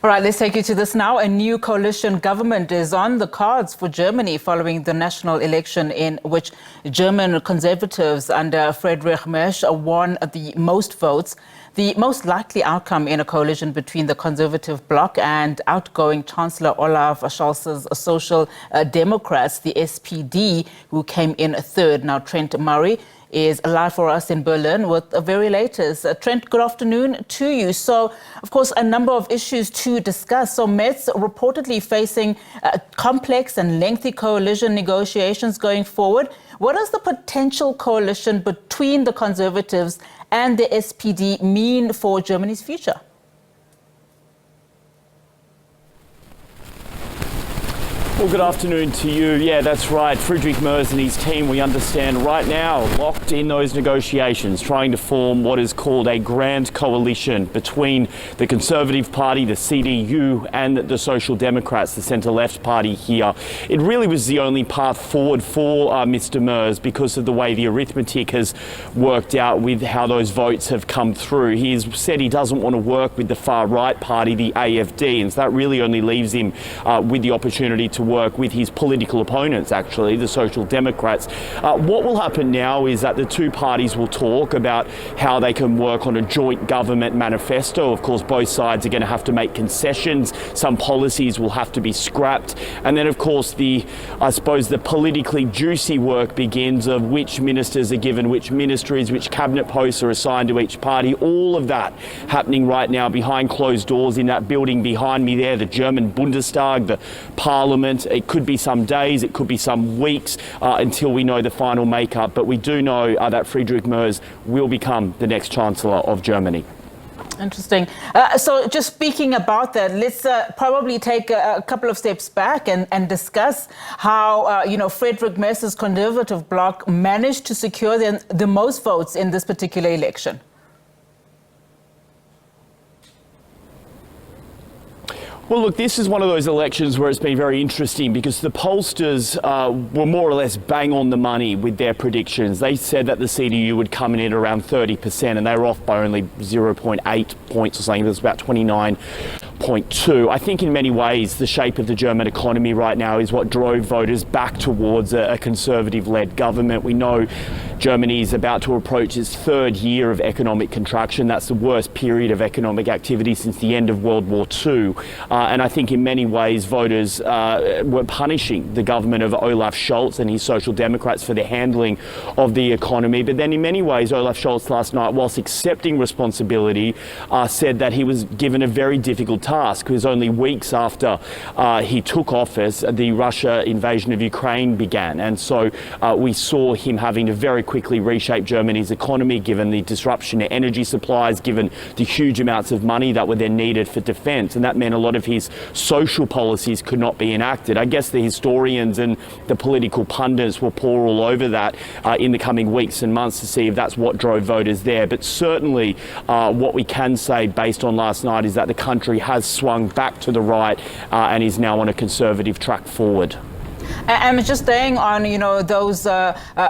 All right, let's take you to this now. A new coalition government is on the cards for Germany following the national election in which German conservatives under Friedrich Merz won the most votes. The most likely outcome in a coalition between the conservative bloc and outgoing Chancellor Olaf Scholz's Social Democrats, the SPD, who came in third. Now, Trent Murray is live for us in Berlin with the very latest. Trent, good afternoon to you. So, of course, a number of issues to discuss. So, Merz reportedly facing complex and lengthy coalition negotiations going forward. What does the potential coalition between the Conservatives and the SPD mean for Germany's future? Well, good afternoon to you. Yeah, that's right. Friedrich Merz and his team, we understand, right now locked in those negotiations, trying to form what is called a grand coalition between the Conservative Party, the CDU, and the Social Democrats, the centre-left party here. It really was the only path forward for Mr. Merz because of the way the arithmetic has worked out with how those votes have come through. He has said he doesn't want to work with the far-right party, the AfD, and so that really only leaves him with the opportunity to work with his political opponents, actually, the Social Democrats. What will happen now is that the two parties will talk about how they can work on a joint government manifesto. Of course, both sides are going to have to make concessions. Some policies will have to be scrapped. And then, of course, the politically juicy work begins of which ministers are given which ministries, which cabinet posts are assigned to each party. All of that happening right now behind closed doors in that building behind me there, the German Bundestag, the Parliament. It could be some days, it could be some weeks until we know the final makeup. But we do know that Friedrich Merz will become the next Chancellor of Germany. Interesting. So just speaking about that, let's probably take a couple of steps back and discuss how, Friedrich Merz's conservative bloc managed to secure the most votes in this particular election. Well, look, this is one of those elections where it's been very interesting because the pollsters were more or less bang on the money with their predictions. They said that the CDU would come in at around 30%, and they were off by only 0.8 points or something. It was about 29.2. I think in many ways the shape of the German economy right now is what drove voters back towards a Conservative-led government. We know Germany is about to approach its third year of economic contraction. That's the worst period of economic activity since the end of World War II. And I think in many ways voters were punishing the government of Olaf Scholz and his Social Democrats for the handling of the economy. But then in many ways, Olaf Scholz last night, whilst accepting responsibility, said that he was given a very difficult task. It was only weeks after he took office, the Russia invasion of Ukraine began. And so we saw him having to very quickly reshape Germany's economy, given the disruption to energy supplies, given the huge amounts of money that were then needed for defence. And that meant a lot of his social policies could not be enacted. I guess the historians and the political pundits will pore all over that in the coming weeks and months to see if that's what drove voters there. But certainly what we can say based on last night is that the country has swung back to the right and is now on a conservative track forward. And just staying on, those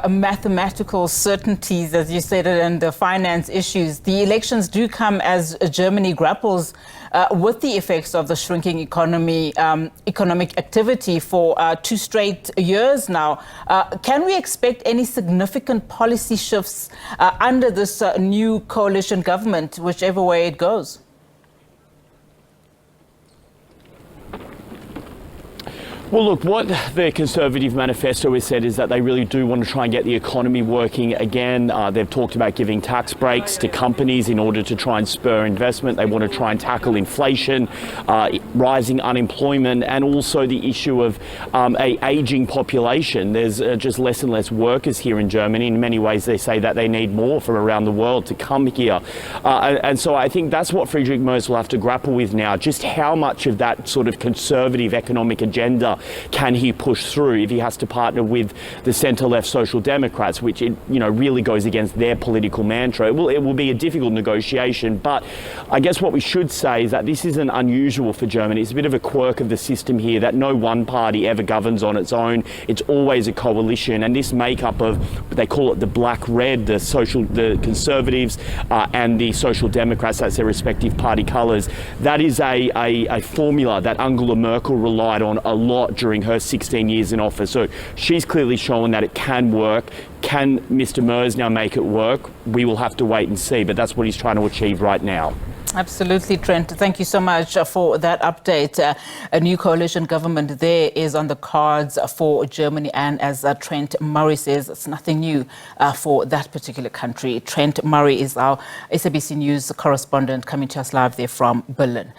mathematical certainties, as you said, and the finance issues, the elections do come as Germany grapples with the effects of the shrinking economic activity for 2 straight years now. Can we expect any significant policy shifts under this new coalition government, whichever way it goes? Well, look, what the Conservative manifesto has said is that they really do want to try and get the economy working again. They've talked about giving tax breaks to companies in order to try and spur investment. They want to try and tackle inflation, rising unemployment, and also the issue of an ageing population. There's just less and less workers here in Germany. In many ways, they say that they need more from around the world to come here. And so I think that's what Friedrich Merz will have to grapple with now, just how much of that sort of conservative economic agenda Now, can he push through if he has to partner with the centre-left Social Democrats, which really goes against their political mantra? It will be a difficult negotiation, but I guess what we should say is that this isn't unusual for Germany. It's a bit of a quirk of the system here that no one party ever governs on its own. It's always a coalition, and this makeup of, they call it the black-red, the Conservatives and the Social Democrats, that's their respective party colours. That is a formula that Angela Merkel relied on a lot during her 16 years in office. So she's clearly shown that it can work. Can Mr. Merz now make it work? We will have to wait and see, but that's what he's trying to achieve right now. Absolutely, Trent. Thank you so much for that update. A new coalition government there is on the cards for Germany, and as Trent Murray says, it's nothing new for that particular country. Trent Murray is our SABC News correspondent coming to us live there from Berlin.